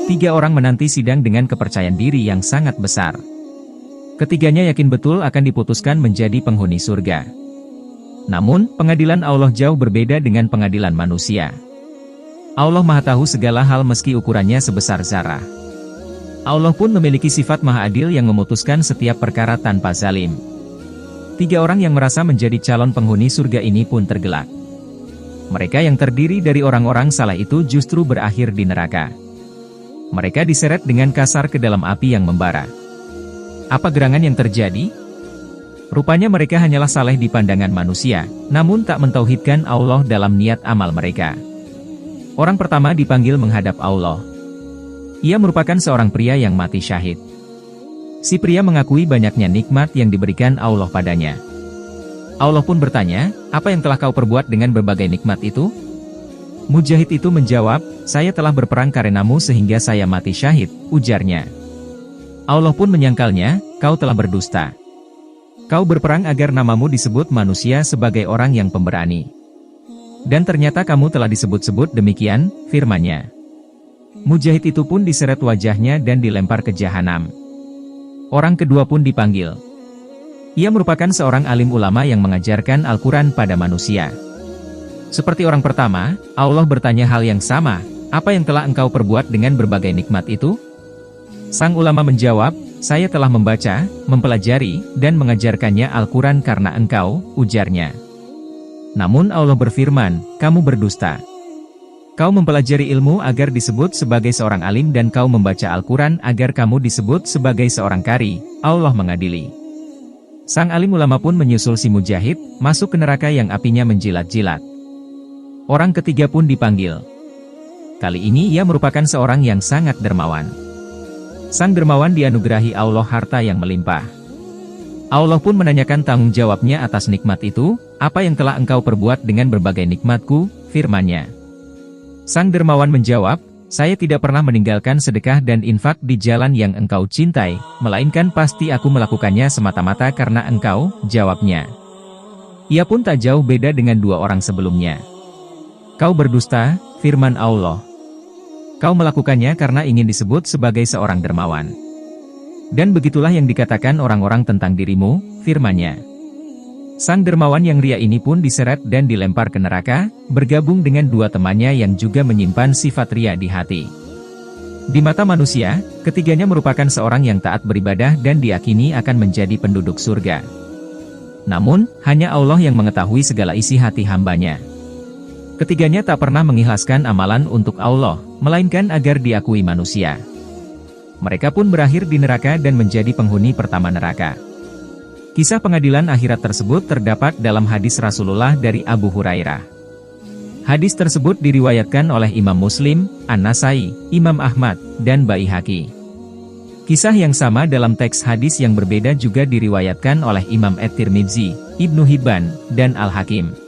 Tiga orang menanti sidang dengan kepercayaan diri yang sangat besar. Ketiganya yakin betul akan diputuskan menjadi penghuni surga. Namun, pengadilan Allah jauh berbeda dengan pengadilan manusia. Allah Maha Tahu segala hal meski ukurannya sebesar zarah. Allah pun memiliki sifat Maha Adil yang memutuskan setiap perkara tanpa zalim. Tiga orang yang merasa menjadi calon penghuni surga ini pun tergelak. Mereka yang terdiri dari orang-orang salah itu justru berakhir di neraka. Mereka diseret dengan kasar ke dalam api yang membara. Apa gerangan yang terjadi? Rupanya mereka hanyalah saleh di pandangan manusia, namun tak mentauhidkan Allah dalam niat amal mereka. Orang pertama dipanggil menghadap Allah. Ia merupakan seorang pria yang mati syahid. Si pria mengakui banyaknya nikmat yang diberikan Allah padanya. Allah pun bertanya, apa yang telah kau perbuat dengan berbagai nikmat itu? Mujahid itu menjawab, saya telah berperang karenamu sehingga saya mati syahid, ujarnya. Allah pun menyangkalnya, kau telah berdusta. Kau berperang agar namamu disebut manusia sebagai orang yang pemberani. Dan ternyata kamu telah disebut-sebut demikian, firman-Nya. Mujahid itu pun diseret wajahnya dan dilempar ke jahanam. Orang kedua pun dipanggil. Ia merupakan seorang alim ulama yang mengajarkan Al-Quran pada manusia. Seperti orang pertama, Allah bertanya hal yang sama, apa yang telah engkau perbuat dengan berbagai nikmat itu? Sang ulama menjawab, saya telah membaca, mempelajari, dan mengajarkannya Al-Quran karena engkau, ujarnya. Namun Allah berfirman, kamu berdusta. Kau mempelajari ilmu agar disebut sebagai seorang alim dan kau membaca Al-Quran agar kamu disebut sebagai seorang qari, Allah mengadili. Sang alim ulama pun menyusul si Mujahid, masuk ke neraka yang apinya menjilat-jilat. Orang ketiga pun dipanggil. Kali ini ia merupakan seorang yang sangat dermawan. Sang dermawan dianugerahi Allah harta yang melimpah. Allah pun menanyakan tanggung jawabnya atas nikmat itu, apa yang telah engkau perbuat dengan berbagai nikmatku, firman-Nya. Sang dermawan menjawab, saya tidak pernah meninggalkan sedekah dan infak di jalan yang engkau cintai, melainkan pasti aku melakukannya semata-mata karena engkau, jawabnya. Ia pun tak jauh beda dengan dua orang sebelumnya. Kau berdusta, firman Allah. Kau melakukannya karena ingin disebut sebagai seorang dermawan. Dan begitulah yang dikatakan orang-orang tentang dirimu, firman-Nya. Sang dermawan yang ria ini pun diseret dan dilempar ke neraka, bergabung dengan dua temannya yang juga menyimpan sifat ria di hati. Di mata manusia, ketiganya merupakan seorang yang taat beribadah dan diyakini akan menjadi penduduk surga. Namun, hanya Allah yang mengetahui segala isi hati hambanya. Ketiganya tak pernah mengikhlaskan amalan untuk Allah, melainkan agar diakui manusia. Mereka pun berakhir di neraka dan menjadi penghuni pertama neraka. Kisah pengadilan akhirat tersebut terdapat dalam hadis Rasulullah dari Abu Hurairah. Hadis tersebut diriwayatkan oleh Imam Muslim, An-Nasai, Imam Ahmad, dan Baihaqi. Kisah yang sama dalam teks hadis yang berbeda juga diriwayatkan oleh Imam At-Tirmidzi, Ibnu Hibban, dan Al-Hakim.